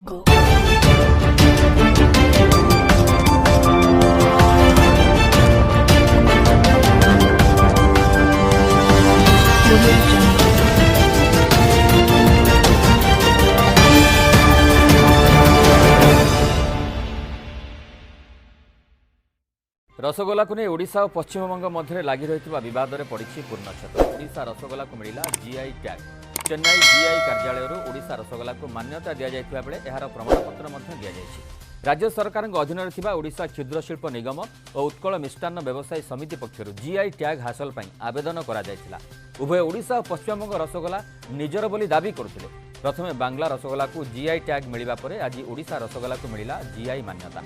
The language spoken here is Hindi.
Go. रसगोला को नहीं ओडिशा और पश्चिमबंग मध्य लगी रही बद में पड़ी पूर्णछेद। ओडिशा रसगोला को मिला जीआई टैग। चेन्नई जीआई कार्यालय ओडिशा रसगोला को मान्यता दि जाता बेले यार प्रमाणपत्र दि राज्य सरकार अधीन ओडिशा क्षुद्र शिल्प निगम और उत्कल मिष्टान्न व्यवसायी समिति पक्षर जीआई टैग हासिल आवेदन करा उभय ओडिशा और पश्चिमबंग रसगोला निजर बोली दाबी करते। प्रथमे बांग्ला रसगोला को जीआई टैग मिलवा पर आज ओडिशा रसगोला को मिला जीआई मान्यता।